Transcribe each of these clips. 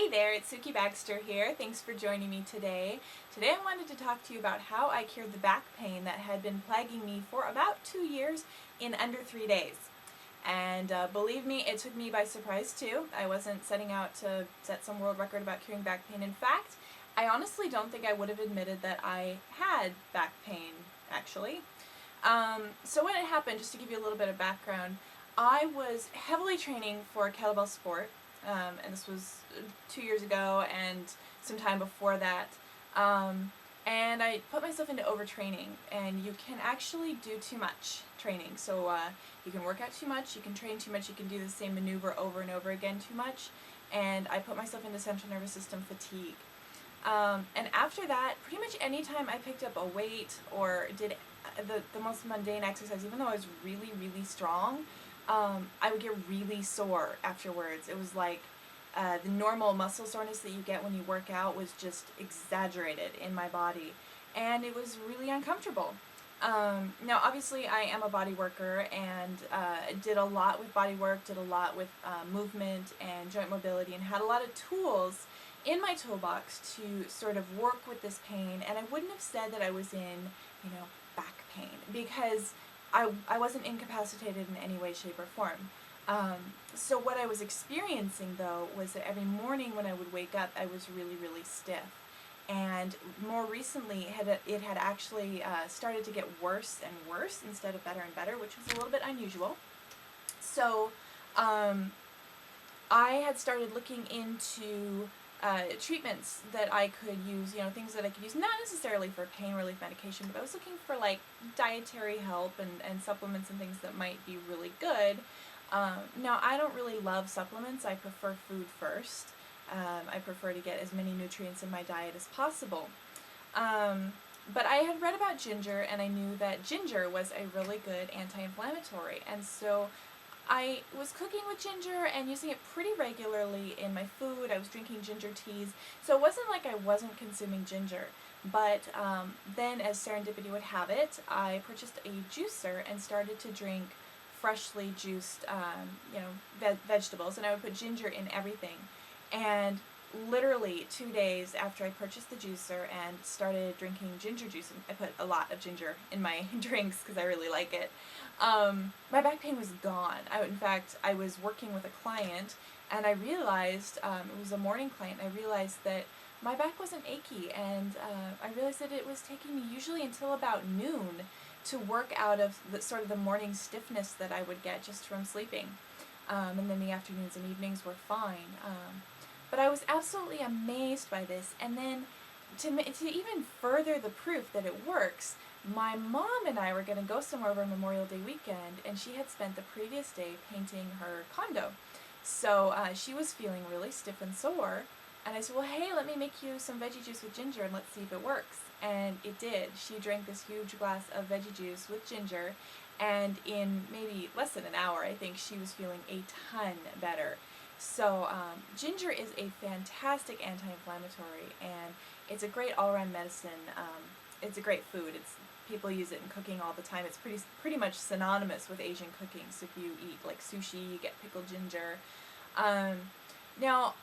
Hey there, it's Suki Baxter here. Thanks for joining me today. Today I wanted to talk to you about how I cured the back pain that had been plaguing me for about 2 years in under 3 days. And believe me, it took me by surprise too. I wasn't setting out to set some world record about curing back pain. In fact, I honestly don't think I would have admitted that I had back pain, actually. So when it happened, just to give you a little bit of background, I was heavily training for a kettlebell sport. And this was 2 years ago and some time before that. And I put myself into overtraining, and you can actually do too much training. So you can work out too much, you can train too much, you can do the same maneuver over and over again too much, and I put myself into central nervous system fatigue. And after that, pretty much any time I picked up a weight or did the most mundane exercise, even though I was really, really strong, I would get really sore afterwards. It was like the normal muscle soreness that you get when you work out was just exaggerated in my body, and it was really uncomfortable. Now obviously I am a body worker and did a lot with body work, did a lot with movement and joint mobility, and had a lot of tools in my toolbox to sort of work with this pain. And I wouldn't have said that I was in, back pain, because I wasn't incapacitated in any way, shape, or form. So what I was experiencing, though, was that every morning when I would wake up, I was really, really stiff. And more recently, it had actually started to get worse and worse instead of better and better, which was a little bit unusual. So I had started looking into treatments that I could use, things that I could use, not necessarily for pain relief medication, but I was looking for like dietary help and supplements and things that might be really good. Now, I don't really love supplements. I prefer food first. I prefer to get as many nutrients in my diet as possible. But I had read about ginger, and I knew that ginger was a really good anti-inflammatory, and so I was cooking with ginger and using it pretty regularly in my food. I was drinking ginger teas, so it wasn't like I wasn't consuming ginger. But then, as serendipity would have it, I purchased a juicer and started to drink freshly juiced, vegetables, and I would put ginger in everything. And literally 2 days after I purchased the juicer and started drinking ginger juice, and I put a lot of ginger in my drinks because I really like it, my back pain was gone. In fact, I was working with a client, and I realized, it was a morning client, I realized that my back wasn't achy, and I realized that it was taking me usually until about noon to work out of the morning stiffness that I would get just from sleeping. And then the afternoons and evenings were fine. But I was absolutely amazed by this. And then to even further the proof that it works, my mom and I were going to go somewhere over Memorial Day weekend, and she had spent the previous day painting her condo. So she was feeling really stiff and sore. And I said, well, hey, let me make you some veggie juice with ginger and let's see if it works. And it did. She drank this huge glass of veggie juice with ginger, and in maybe less than an hour, I think, she was feeling a ton better. So ginger is a fantastic anti-inflammatory, and it's a great all-around medicine. It's a great food. People use it in cooking all the time. It's pretty much synonymous with Asian cooking. So if you eat like sushi, you get pickled ginger. Now,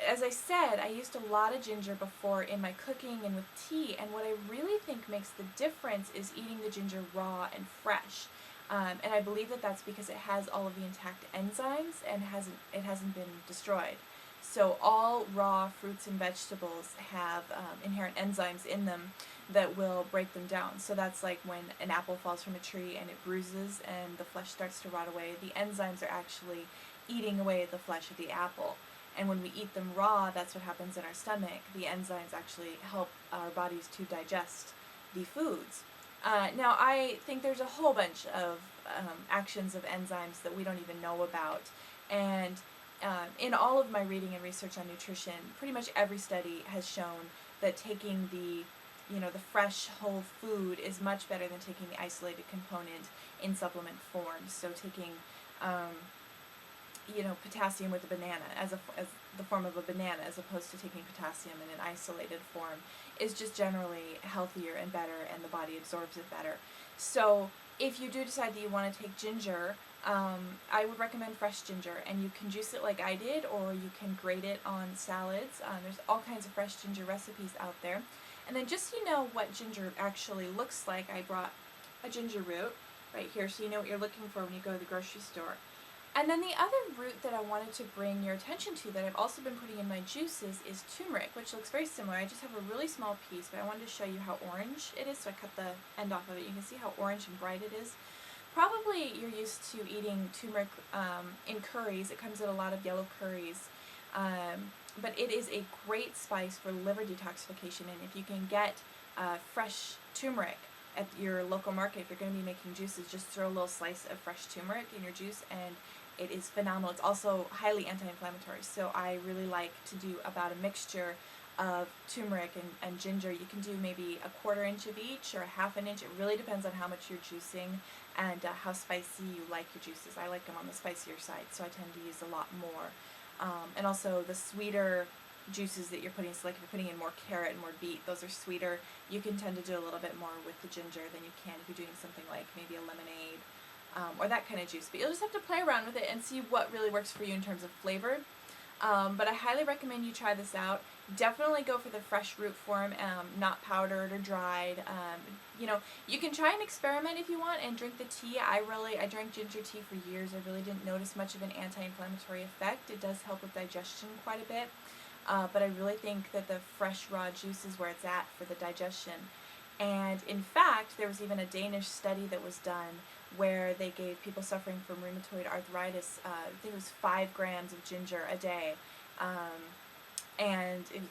as I said, I used a lot of ginger before in my cooking and with tea, and what I really think makes the difference is eating the ginger raw and fresh. And I believe that that's because it has all of the intact enzymes and it hasn't been destroyed. So all raw fruits and vegetables have inherent enzymes in them that will break them down. So that's like when an apple falls from a tree and it bruises and the flesh starts to rot away. The enzymes are actually eating away at the flesh of the apple. And when we eat them raw, that's what happens in our stomach. The enzymes actually help our bodies to digest the foods. Now, I think there's a whole bunch of actions of enzymes that we don't even know about. And in all of my reading and research on nutrition, pretty much every study has shown that taking the fresh whole food is much better than taking the isolated component in supplement form. So taking potassium with a banana as the form of a banana, as opposed to taking potassium in an isolated form, is just generally healthier and better, and the body absorbs it better. So if you do decide that you want to take ginger, I would recommend fresh ginger, and you can juice it like I did, or you can grate it on salads. There's all kinds of fresh ginger recipes out there. And then just so you know what ginger actually looks like, I brought a ginger root right here so you know what you're looking for when you go to the grocery store. And then the other root that I wanted to bring your attention to that I've also been putting in my juices is turmeric, which looks very similar. I just have a really small piece, but I wanted to show you how orange it is, so I cut the end off of it. You can see how orange and bright it is. Probably you're used to eating turmeric in curries. It comes in a lot of yellow curries. But it is a great spice for liver detoxification, and if you can get fresh turmeric at your local market, if you're going to be making juices, just throw a little slice of fresh turmeric in your juice, and it is phenomenal. It's also highly anti-inflammatory, so I really like to do about a mixture of turmeric and ginger. You can do maybe a 1/4 inch of each or a 1/2 inch. It really depends on how much you're juicing and how spicy you like your juices. I like them on the spicier side, so I tend to use a lot more. And also the sweeter juices that you're putting, so like if you're putting in more carrot and more beet, those are sweeter. You can tend to do a little bit more with the ginger than you can if you're doing something like maybe a lemonade or that kind of juice. But you'll just have to play around with it and see what really works for you in terms of flavor. But I highly recommend you try this out. Definitely go for the fresh root form, not powdered or dried. You know, you can try and experiment if you want and drink the tea. I drank ginger tea for years. I really didn't notice much of an anti-inflammatory effect. It does help with digestion quite a bit. But I really think that the fresh raw juice is where it's at for the digestion. And in fact, there was even a Danish study that was done where they gave people suffering from rheumatoid arthritis, I think it was 5 grams of ginger a day.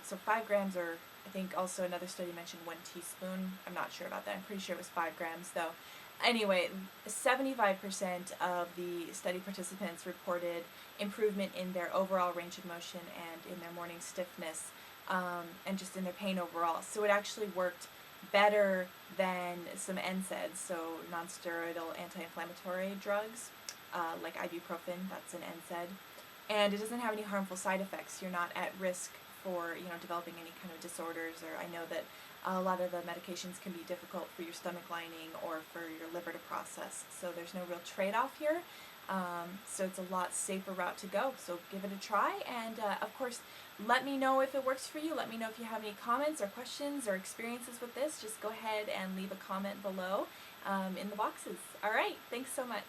So 5 grams, or I think also another study mentioned 1 teaspoon. I'm not sure about that. I'm pretty sure it was 5 grams though. Anyway, 75% of the study participants reported improvement in their overall range of motion and in their morning stiffness, and just in their pain overall. So it actually worked better than some NSAIDs, so non-steroidal anti-inflammatory drugs, like ibuprofen. That's an NSAID. And it doesn't have any harmful side effects. You're not at risk for, developing any kind of disorders, or I know that a lot of the medications can be difficult for your stomach lining or for your liver to process, so there's no real trade-off here. So it's a lot safer route to go, so give it a try, and of course let me know if it works for you. Let me know if you have any comments or questions or experiences with this. Just go ahead and leave a comment below in the boxes. Alright, thanks so much.